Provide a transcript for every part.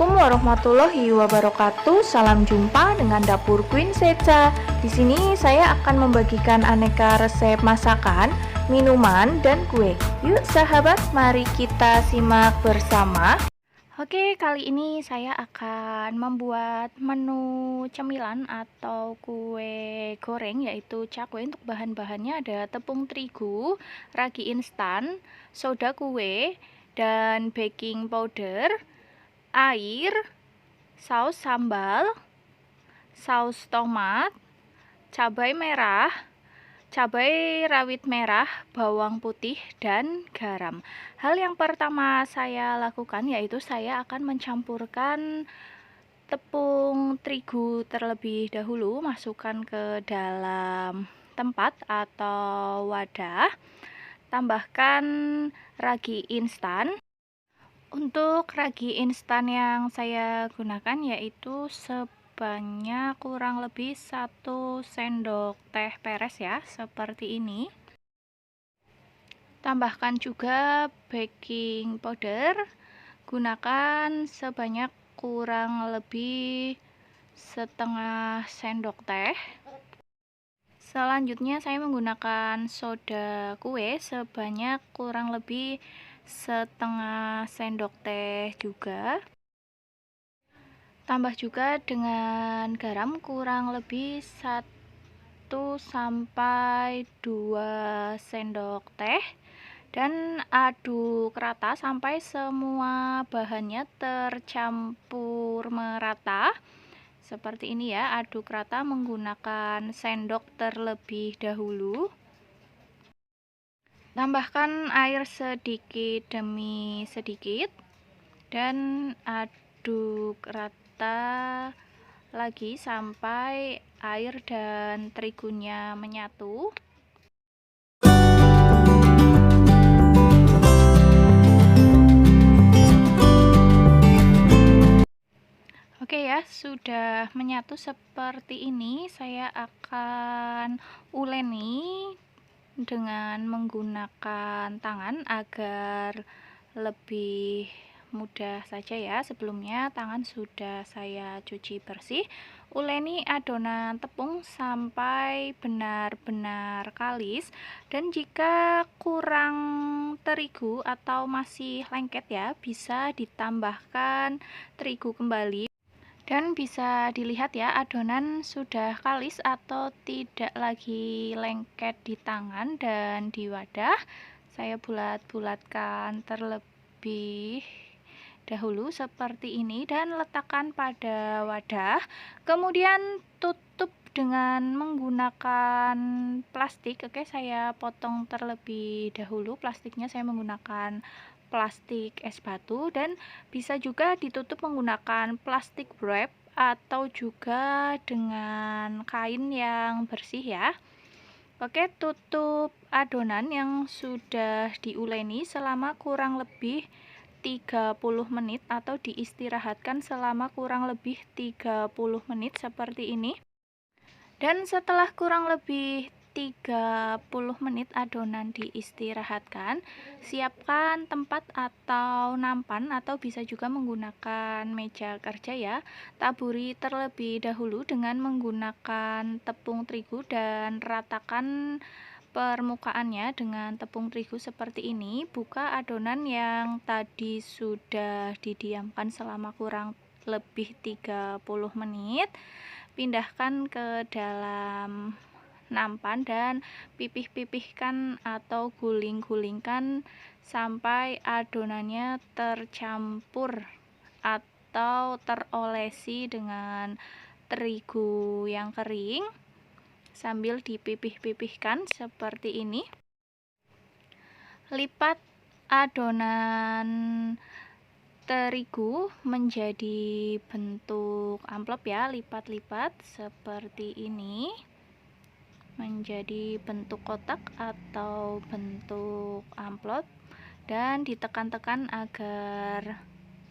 Assalamualaikum warahmatullahi wabarakatuh. Salam jumpa dengan Dapur Queen Seca. Di sini saya akan membagikan aneka resep masakan, minuman, dan kue. Yuk sahabat, mari kita simak bersama. Oke, kali ini saya akan membuat menu cemilan atau kue goreng, yaitu cakwe. Untuk bahan-bahannya ada tepung terigu, ragi instan, soda kue, dan baking powder, air, saus sambal, saus tomat, cabai merah, cabai rawit merah, bawang putih, dan garam. Hal yang pertama saya lakukan yaitu saya akan mencampurkan tepung terigu terlebih dahulu, masukkan ke dalam tempat atau wadah, tambahkan ragi instan. Untuk ragi instan yang saya gunakan yaitu sebanyak kurang lebih 1 sendok teh peres ya, seperti ini. Tambahkan juga baking powder, gunakan sebanyak kurang lebih setengah sendok teh. Selanjutnya saya menggunakan soda kue sebanyak kurang lebih setengah sendok teh juga. Tambah juga dengan garam kurang lebih 1 sampai 2 sendok teh, dan aduk rata sampai semua bahannya tercampur merata. Seperti ini ya, aduk rata menggunakan sendok terlebih dahulu. Tambahkan air sedikit demi sedikit dan aduk rata lagi sampai air dan terigunya menyatu. Oke ya, sudah menyatu seperti ini. Saya akan uleni dengan menggunakan tangan agar lebih mudah saja ya. Sebelumnya tangan sudah saya cuci bersih. Uleni adonan tepung sampai benar-benar kalis, dan jika kurang terigu atau masih lengket ya, bisa ditambahkan terigu kembali. Dan bisa dilihat ya, adonan sudah kalis atau tidak lagi lengket di tangan dan di wadah. Saya bulat-bulatkan terlebih dahulu seperti ini dan letakkan pada wadah. Kemudian tutup dengan menggunakan plastik. Oke, saya potong terlebih dahulu plastiknya. Saya menggunakan plastik es batu, dan bisa juga ditutup menggunakan plastik wrap atau juga dengan kain yang bersih ya. Oke, tutup adonan yang sudah diuleni selama kurang lebih 30 menit atau diistirahatkan selama kurang lebih 30 menit seperti ini. Dan setelah kurang lebih 30 menit adonan diistirahatkan, siapkan tempat atau nampan atau bisa juga menggunakan meja kerja ya. Taburi terlebih dahulu dengan menggunakan tepung terigu dan ratakan permukaannya dengan tepung terigu seperti ini. Buka adonan yang tadi sudah didiamkan selama kurang lebih 30 menit. Pindahkan ke dalam nampan dan pipih-pipihkan atau guling-gulingkan sampai adonannya tercampur atau terolesi dengan terigu yang kering sambil dipipih-pipihkan seperti ini. Lipat adonan terigu menjadi bentuk amplop ya, lipat-lipat seperti ini menjadi bentuk kotak atau bentuk amplop, dan ditekan-tekan agar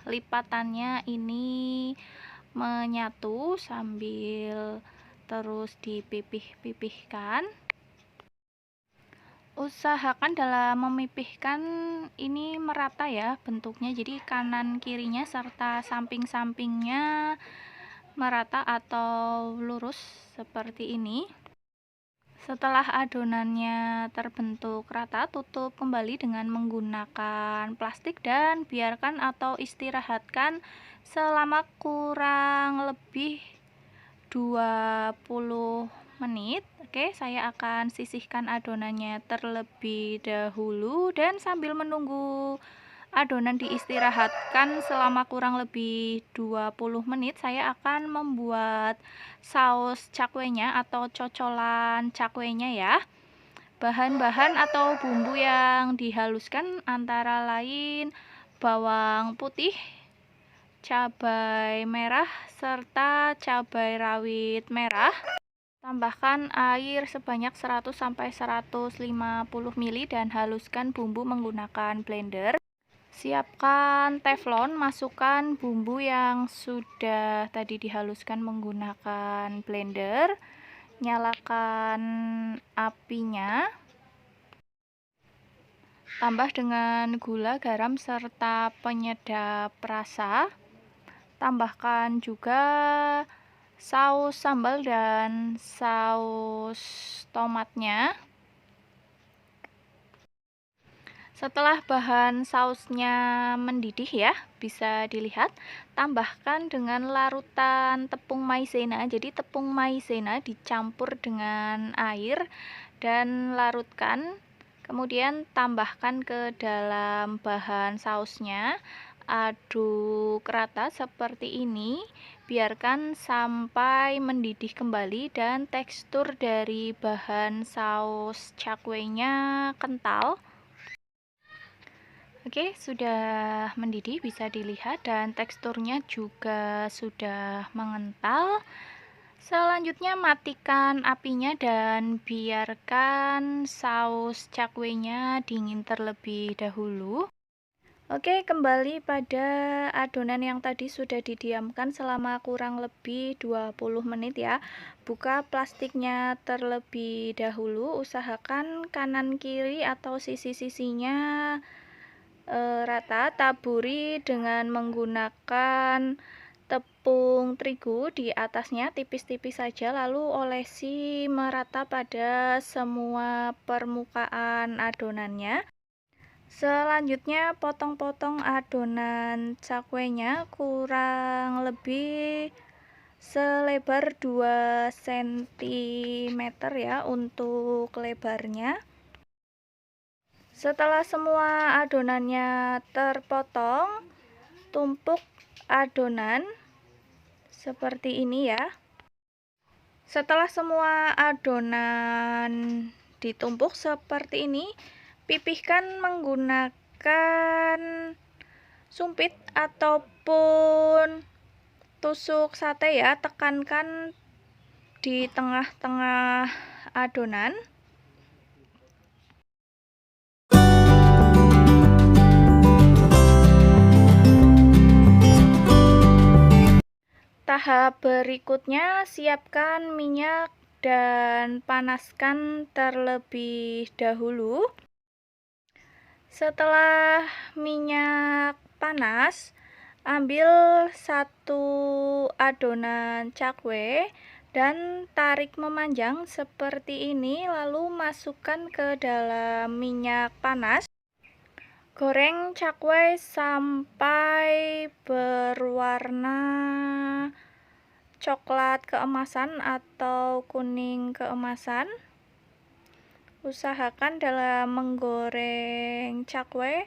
lipatannya ini menyatu sambil terus dipipih-pipihkan. Usahakan dalam memipihkan ini merata ya bentuknya, jadi kanan kirinya serta samping-sampingnya merata atau lurus seperti ini. Setelah adonannya terbentuk rata, tutup kembali dengan menggunakan plastik dan biarkan atau istirahatkan selama kurang lebih 20 menit. Oke, saya akan sisihkan adonannya terlebih dahulu dan sambil menunggu adonan diistirahatkan selama kurang lebih 20 menit, saya akan membuat saus cakwenya atau cocolan cakwenya ya. Bahan-bahan atau bumbu yang dihaluskan antara lain bawang putih, cabai merah, serta cabai rawit merah. Tambahkan air sebanyak 100-150 ml dan haluskan bumbu menggunakan blender. Siapkan teflon, masukkan bumbu yang sudah tadi dihaluskan menggunakan blender. Nyalakan apinya. Tambah dengan gula, garam, serta penyedap rasa. Tambahkan juga saus sambal dan saus tomatnya. Setelah bahan sausnya mendidih ya, bisa dilihat, tambahkan dengan larutan tepung maizena. Jadi tepung maizena dicampur dengan air dan larutkan. Kemudian tambahkan ke dalam bahan sausnya. Aduk rata seperti ini. Biarkan sampai mendidih kembali dan tekstur dari bahan saus cakwenya kental. Oke, sudah mendidih, bisa dilihat, dan teksturnya juga sudah mengental. Selanjutnya matikan apinya dan biarkan saus cakwenya dingin terlebih dahulu. Oke, kembali pada adonan yang tadi sudah didiamkan selama kurang lebih 20 menit ya. Buka plastiknya terlebih dahulu, usahakan kanan kiri atau sisi-sisinya rata. Taburi dengan menggunakan tepung terigu di atasnya tipis-tipis saja, lalu olesi merata pada semua permukaan adonannya. Selanjutnya potong-potong adonan cakwenya kurang lebih selebar 2 cm ya untuk lebarnya. Setelah semua adonannya terpotong, tumpuk adonan seperti ini ya. Setelah semua adonan ditumpuk seperti ini, pipihkan menggunakan sumpit ataupun tusuk sate ya. Tekankan di tengah-tengah adonan. Tahap berikutnya, siapkan minyak dan panaskan terlebih dahulu. Setelah minyak panas, ambil satu adonan cakwe dan tarik memanjang seperti ini, lalu masukkan ke dalam minyak panas. Goreng cakwe sampai berwarna coklat keemasan atau kuning keemasan. Usahakan dalam menggoreng cakwe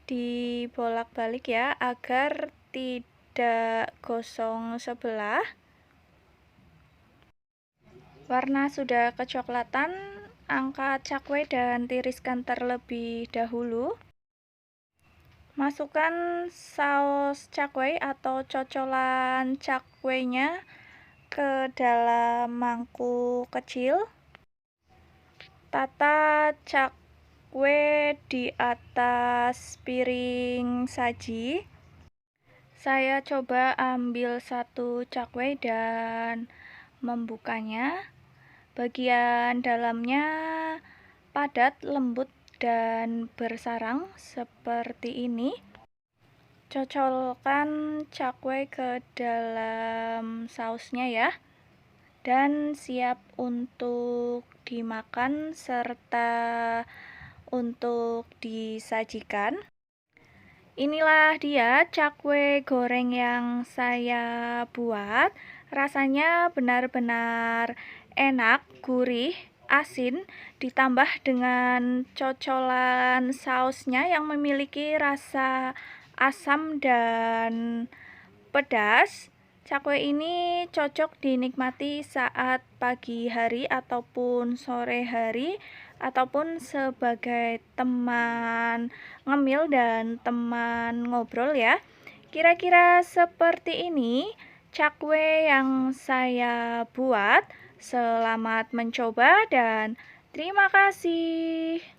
dibolak-balik ya, agar tidak gosong sebelah. Warna sudah kecoklatan, angkat cakwe dan tiriskan terlebih dahulu. Masukkan saus cakwe atau cocolan cakwenya ke dalam mangkuk kecil. Tata cakwe di atas piring saji. Saya coba ambil satu cakwe dan membukanya. Bagian dalamnya padat, lembut, dan bersarang seperti ini. Cocolkan cakwe ke dalam sausnya ya, dan siap untuk dimakan serta untuk disajikan. Inilah dia cakwe goreng yang saya buat. Rasanya benar-benar enak, gurih, asin, ditambah dengan cocolan sausnya yang memiliki rasa asam dan pedas. Cakwe ini cocok dinikmati saat pagi hari ataupun sore hari, ataupun sebagai teman ngemil dan teman ngobrol ya. Kira-kira seperti ini cakwe yang saya buat. Selamat mencoba dan terima kasih.